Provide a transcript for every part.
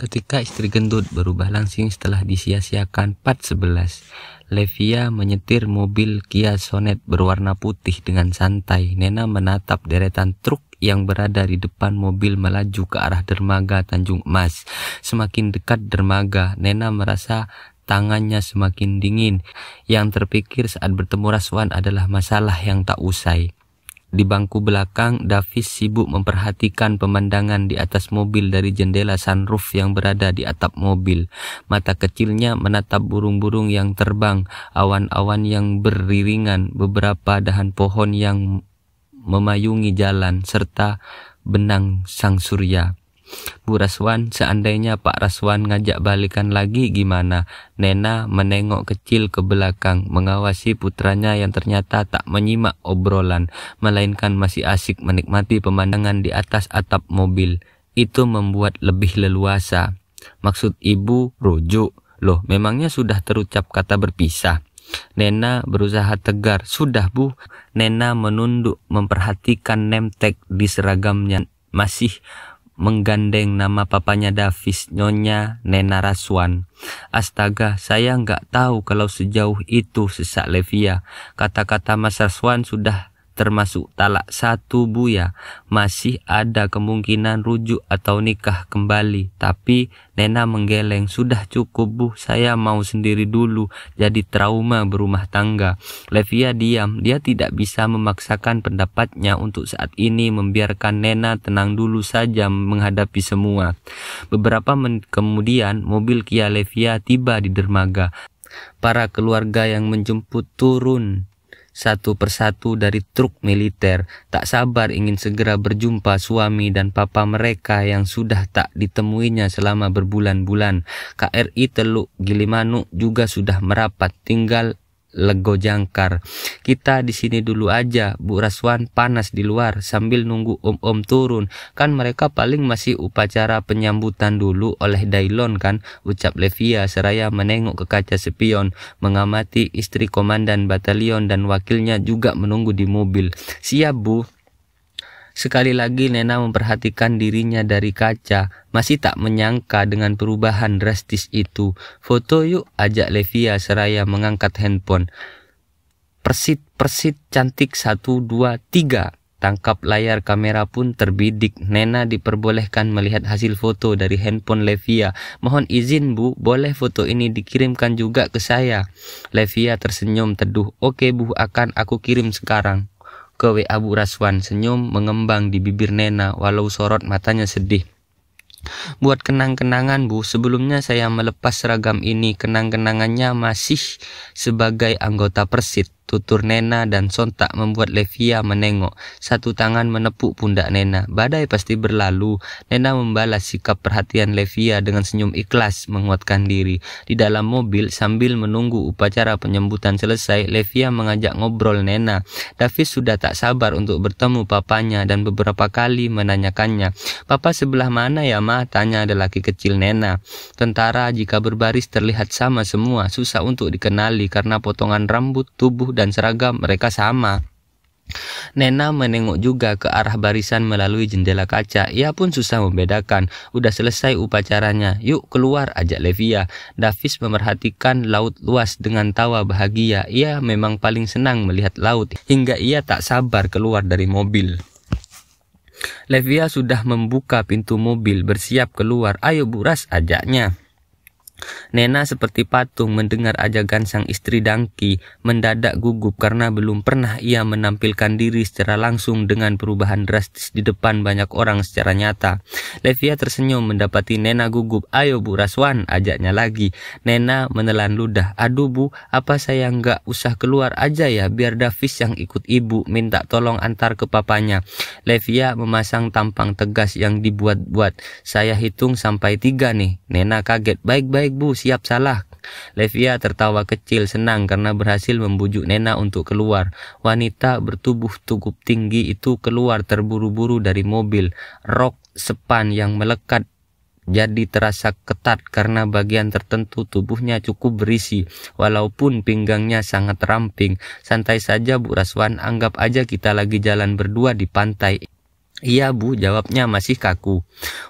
Ketika istri gendut berubah langsing setelah disia-siakan part 11, Levia menyetir mobil Kia Sonet berwarna putih dengan santai. Nena menatap deretan truk yang berada di depan mobil melaju ke arah dermaga Tanjung Emas. Semakin dekat dermaga, Nena merasa tangannya semakin dingin. Yang terpikir saat bertemu Raswan adalah masalah yang tak usai. Di bangku belakang, Davis sibuk memperhatikan pemandangan di atas mobil dari jendela sunroof yang berada di atap mobil. Mata kecilnya menatap burung-burung yang terbang, awan-awan yang beriringan, beberapa dahan pohon yang memayungi jalan, serta benang sang surya. Bu Raswan, seandainya Pak Raswan ngajak balikan lagi gimana? Nena menengok kecil ke belakang, mengawasi putranya yang ternyata tak menyimak obrolan, melainkan masih asik menikmati pemandangan di atas atap mobil. Itu membuat lebih leluasa. Maksud ibu rujuk? Loh, memangnya sudah terucap kata berpisah? Nena berusaha tegar. Sudah, Bu. Nena menunduk memperhatikan name tag di seragamnya. Masih menggandeng nama papanya Davis, Nyonya Nena Raswan. Astaga, saya nggak tahu kalau sejauh itu, sesak Levia. Kata-kata Mas Raswan sudah termasuk talak 1, Bu ya. Masih ada kemungkinan rujuk atau nikah kembali. Tapi Nena menggeleng, sudah cukup Bu, saya mau sendiri dulu, jadi trauma berumah tangga. Levia diam, dia tidak bisa memaksakan pendapatnya untuk saat ini, membiarkan Nena tenang dulu saja menghadapi semua. Beberapa menit kemudian, mobil Kia Levia tiba di dermaga. Para keluarga yang menjemput turun satu persatu dari truk militer, tak sabar ingin segera berjumpa suami dan papa mereka yang sudah tak ditemuinya selama berbulan-bulan. KRI Teluk Gilimanuk juga sudah merapat, tinggal Lego Jangkar. Kita di sini dulu aja, Bu Raswan, panas di luar, sambil nunggu om-om turun. Kan mereka paling masih upacara penyambutan dulu oleh Dailon kan, ucap Levia seraya menengok ke kaca spion, mengamati istri komandan batalion dan wakilnya juga menunggu di mobil. Siap, Bu. Sekali lagi Nena memperhatikan dirinya dari kaca, masih tak menyangka dengan perubahan drastis itu. Foto yuk, ajak Levia seraya mengangkat handphone. Persit cantik 1, 2, 3. Tangkap layar kamera pun terbidik. Nena diperbolehkan melihat hasil foto dari handphone Levia. Mohon izin Bu, boleh foto ini dikirimkan juga ke saya? Levia tersenyum teduh. Oke Bu, akan aku kirim sekarang ke WA Bu Raswan. Senyum mengembang di bibir Nena walau sorot matanya sedih. Buat kenang-kenangan Bu, sebelumnya saya melepas seragam ini. Kenang-kenangannya masih sebagai anggota Persit, tutur Nena, dan sontak membuat Levia menengok. Satu tangan menepuk pundak Nena. Badai pasti berlalu. Nena membalas sikap perhatian Levia dengan senyum ikhlas, menguatkan diri. Di dalam mobil sambil menunggu upacara penyambutan selesai, Levia mengajak ngobrol Nena. Davis sudah tak sabar untuk bertemu papanya dan beberapa kali menanyakannya. Papa sebelah mana ya Ma? Tanya lelaki kecil Nena. Tentara, jika berbaris terlihat sama semua. Susah untuk dikenali karena potongan rambut, tubuh, dan seragam mereka sama. Nena menengok juga ke arah barisan melalui jendela kaca. Ia pun susah membedakan. Udah selesai upacaranya. Yuk keluar, ajak Levia. Davis memerhatikan laut luas dengan tawa bahagia. Ia memang paling senang melihat laut, hingga ia tak sabar keluar dari mobil. Levia sudah membuka pintu mobil, bersiap keluar. Ayo Bu Ras, ajaknya. Nena seperti patung mendengar ajakan sang istri dangki, mendadak gugup karena belum pernah ia menampilkan diri secara langsung dengan perubahan drastis di depan banyak orang secara nyata. Levia tersenyum mendapati Nena gugup. Ayo Bu Raswan, ajaknya lagi. Nena menelan ludah. Aduh Bu, apa saya nggak usah keluar aja ya, biar Davis yang ikut ibu, minta tolong antar ke papanya. Levia memasang tampang tegas yang dibuat-buat. Saya hitung sampai 3 nih. Nena kaget. Baik-baik Bu, siap salah. Levia tertawa kecil senang karena berhasil membujuk Nena untuk keluar. Wanita bertubuh cukup tinggi itu keluar terburu-buru dari mobil. Rok sepan yang melekat jadi terasa ketat karena bagian tertentu tubuhnya cukup berisi, walaupun pinggangnya sangat ramping. Santai saja Bu Raswan, anggap aja kita lagi jalan berdua di pantai. Iya Bu, jawabnya masih kaku.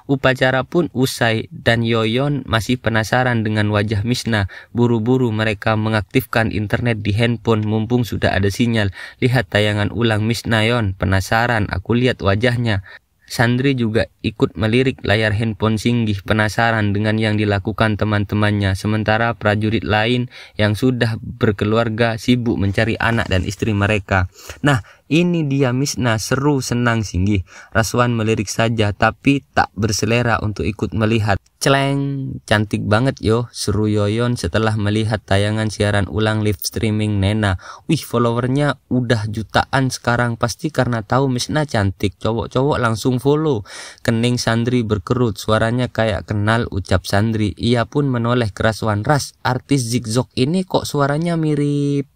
Upacara pun usai dan Yoyon masih penasaran dengan wajah Misna. Buru-buru mereka mengaktifkan internet di handphone mumpung sudah ada sinyal. Lihat tayangan ulang Misna Yon, penasaran, aku lihat wajahnya. Sandri juga ikut melirik layar handphone Singgih, penasaran dengan yang dilakukan teman-temannya. Sementara prajurit lain yang sudah berkeluarga sibuk mencari anak dan istri mereka. Nah, ini dia Misna, seru, senang Singgih. Raswan melirik saja tapi tak berselera untuk ikut melihat. Celeng, cantik banget yo, seru Yoyon setelah melihat tayangan siaran ulang live streaming Nena. Wih, followernya udah jutaan sekarang, pasti karena tahu Misna cantik. Cowok-cowok langsung follow. Kening Sandri berkerut, suaranya kayak kenal, ucap Sandri. Ia pun menoleh ke Raswan. Ras, artis Zigzag ini kok suaranya mirip.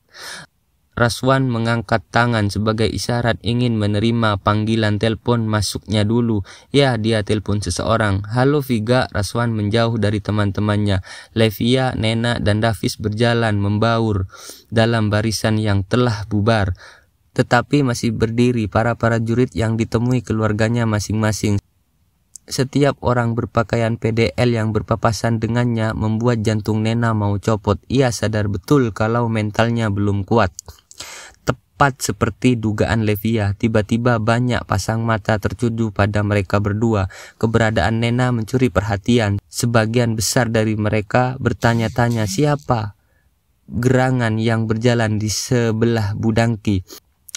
Raswan mengangkat tangan sebagai isyarat ingin menerima panggilan telepon masuknya dulu. Ya, dia telepon seseorang. Halo Viga, Raswan menjauh dari teman-temannya. Levia, Nena, dan Davis berjalan membaur dalam barisan yang telah bubar. Tetapi masih berdiri para prajurit yang ditemui keluarganya masing-masing. Setiap orang berpakaian PDL yang berpapasan dengannya membuat jantung Nena mau copot. Ia sadar betul kalau mentalnya belum kuat. Tepat seperti dugaan Levia, tiba-tiba banyak pasang mata tertuju pada mereka berdua. Keberadaan Nena mencuri perhatian. Sebagian besar dari mereka bertanya-tanya siapa gerangan yang berjalan di sebelah Budangki.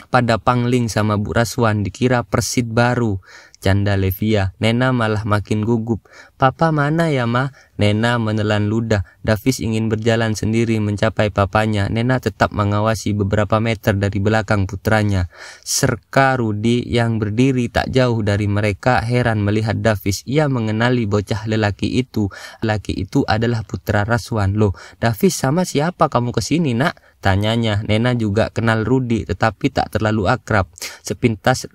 Pada Pangling sama Bu Raswan dikira persid baru, canda Levia. Nena malah makin gugup. Papa mana ya Ma? Nena menelan ludah. Davis ingin berjalan sendiri mencapai papanya. Nena tetap mengawasi beberapa meter dari belakang putranya. Serka Rudi yang berdiri tak jauh dari mereka heran melihat Davis. Ia mengenali bocah lelaki itu. Lelaki itu adalah putra Raswan. Loh, Davis, sama siapa kamu kesini nak? Tanyanya. Nena juga kenal Rudi tetapi tak terlalu akrab. Sepintas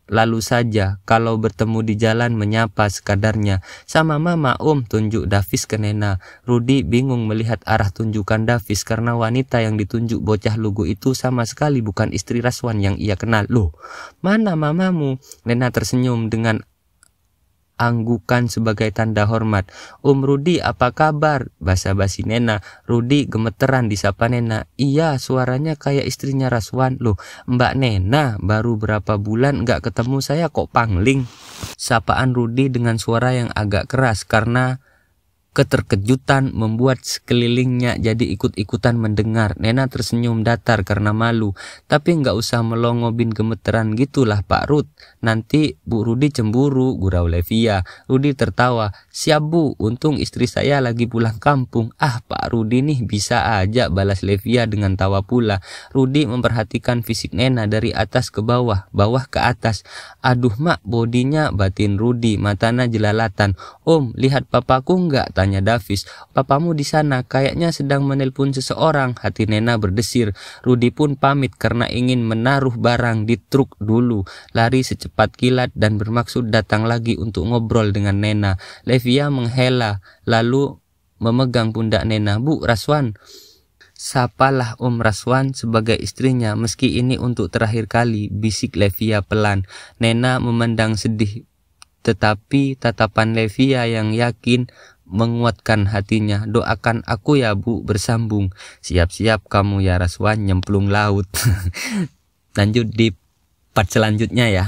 lalu saja, kalau bertemu di jalan menyapa sekadarnya. Sama mama Om, tunjuk Davis ke Nena. Rudi bingung melihat arah tunjukan Davis karena wanita yang ditunjuk bocah lugu itu sama sekali bukan istri Raswan yang ia kenal. Loh, mana mamamu? Nena tersenyum dengan anggukan sebagai tanda hormat. Rudi, apa kabar? Basa-basi Nena. Rudi gemeteran disapa Nena. Iya, suaranya kayak istrinya Raswan. Loh, Mbak Nena, baru berapa bulan nggak ketemu saya kok Pangling? Sapaan Rudi dengan suara yang agak keras karena keterkejutan membuat sekelilingnya jadi ikut-ikutan mendengar. Nena tersenyum datar karena malu. Tapi nggak usah melongo bin gemeteran gitulah Pak Rud. Nanti Bu Rudi cemburu, gurau Levia. Rudi tertawa. Siap Bu, untung istri saya lagi pulang kampung. Ah, Pak Rudi nih bisa aja, balas Levia dengan tawa pula. Rudi memperhatikan fisik Nena dari atas ke bawah, bawah ke atas. Aduh mak, bodinya, batin Rudi, matanya jelalatan. Om, lihat papaku nggak? Tanya Davis. Papamu di sana kayaknya sedang menelpon seseorang. Hati Nena berdesir. Rudi pun pamit karena ingin menaruh barang di truk dulu. Lari secepat kilat dan bermaksud datang lagi untuk ngobrol dengan Nena. Levia menghela lalu memegang pundak Nena. Bu Raswan, sapalah Om Raswan sebagai istrinya meski ini untuk terakhir kali, bisik Levia pelan. Nena memandang sedih, tetapi tatapan Levia yang yakin menguatkan hatinya. Doakan aku ya Bu, bersambung. Siap-siap kamu ya Raswan, nyemplung laut. Lanjut di part selanjutnya ya.